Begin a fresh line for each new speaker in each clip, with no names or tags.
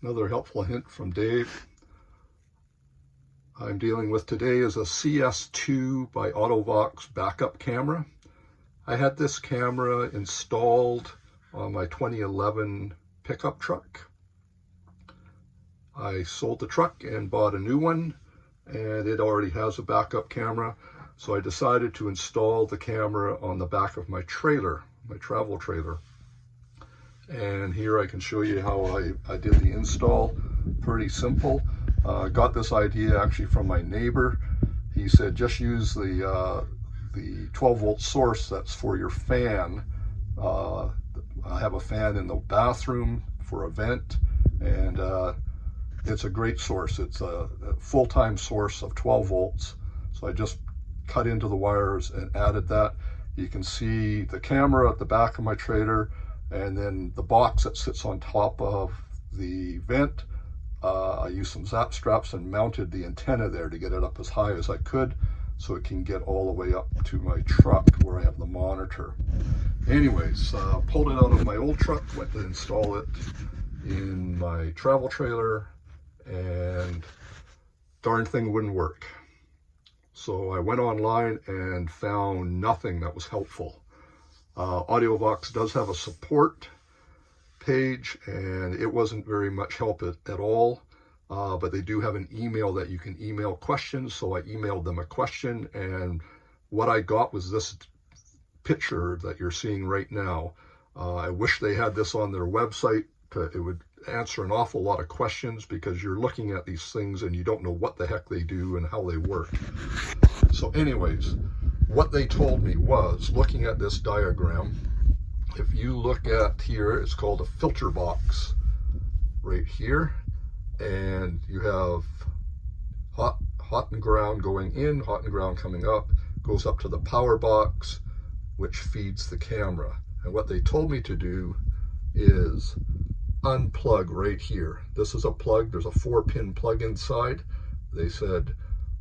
Another helpful hint from Dave. I'm dealing with today is a CS2 by Auto-Vox backup camera. I had this camera installed on my 2011 pickup truck. I sold the truck and bought a new one, and it already has a backup camera. So I decided to install the camera on the back of my trailer, my travel trailer. And here I can show you how I did the install. Pretty simple. Got this idea actually from my neighbor. He said just use the 12-volt source that's for your fan. I have a fan in the bathroom for a vent, and it's a great source. It's a full-time source of 12 volts. So I just cut into the wires and added that. You can see the camera at the back of my trailer, and then the box that sits on top of the vent. I used some zap straps and mounted the antenna there to get it up as high as I could so it can get all the way up to my truck where I have the monitor. Anyways, pulled it out of my old truck, went to install it in my travel trailer, and darn thing wouldn't work. So I went online and found nothing that was helpful. Auto-Vox does have a support page, and it wasn't very much help at all, but they do have an email that you can email questions. So I emailed them a question, and what I got was this picture that you're seeing right now. I wish they had this on their website. It would answer an awful lot of questions, because you're looking at these things and you don't know what the heck they do and how they work. So anyways, what they told me was, looking at this diagram, if you look at here, it's called a filter box right here, and you have hot and ground going in, hot and ground coming up, goes up to the power box, which feeds the camera. And what they told me to do is unplug right here. This is a plug. There's a 4-pin plug inside. They said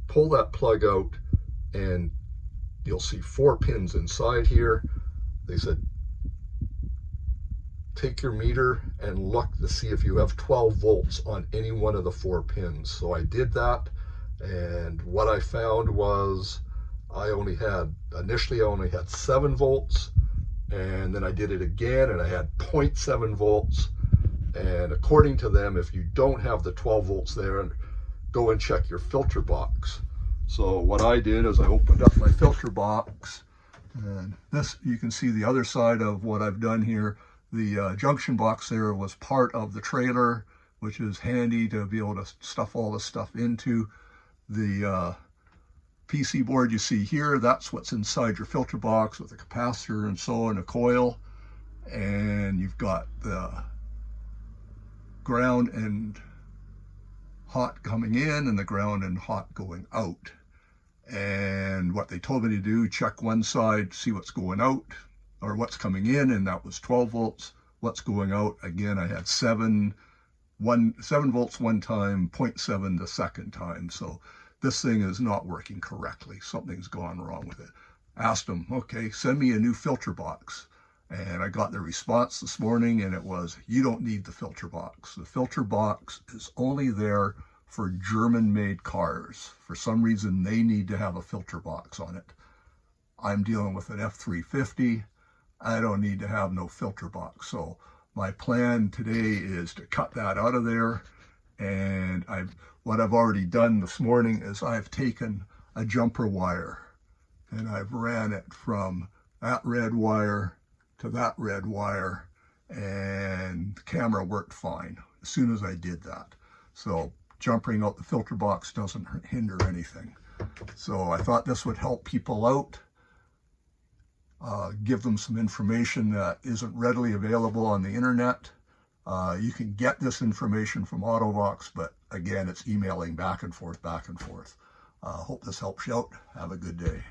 pull that plug out and you'll see 4 pins inside here. They said take your meter and look to see if you have 12 volts on any one of the 4 pins. So I did that, and what I found was initially I only had 7 volts, and then I did it again and I had 0.7 volts. And according to them, if you don't have the 12 volts there, go and check your filter box. So what I did is I opened up my filter box, and this, you can see the other side of what I've done here. The junction box there was part of the trailer, which is handy to be able to stuff all the stuff into. The PC board you see here, that's what's inside your filter box with a capacitor and so on, a coil. And you've got the ground and hot coming in and the ground and hot going out. And what they told me to do, check one side, see what's going out or what's coming in, and that was 12 volts. What's going out, again, I had 7 volts one time, 0.7 the second time. So this thing is not working correctly. Something's gone wrong with it. Asked them, okay, send me a new filter box. And I got the response this morning, and it was, you don't need the filter box. The filter box is only there for German-made cars. For some reason, they need to have a filter box on it. I'm dealing with an F350. I don't need to have no filter box. So my plan today is to cut that out of there. And what I've already done this morning is I've taken a jumper wire and I've ran it from that red wire to that red wire, and the camera worked fine as soon as I did that. So jumping out the filter box doesn't hinder anything. So I thought this would help people out, give them some information that isn't readily available on the internet. You can get this information from Auto-Vox, but again, it's emailing back and forth, back and forth. Hope this helps you out. Have a good day.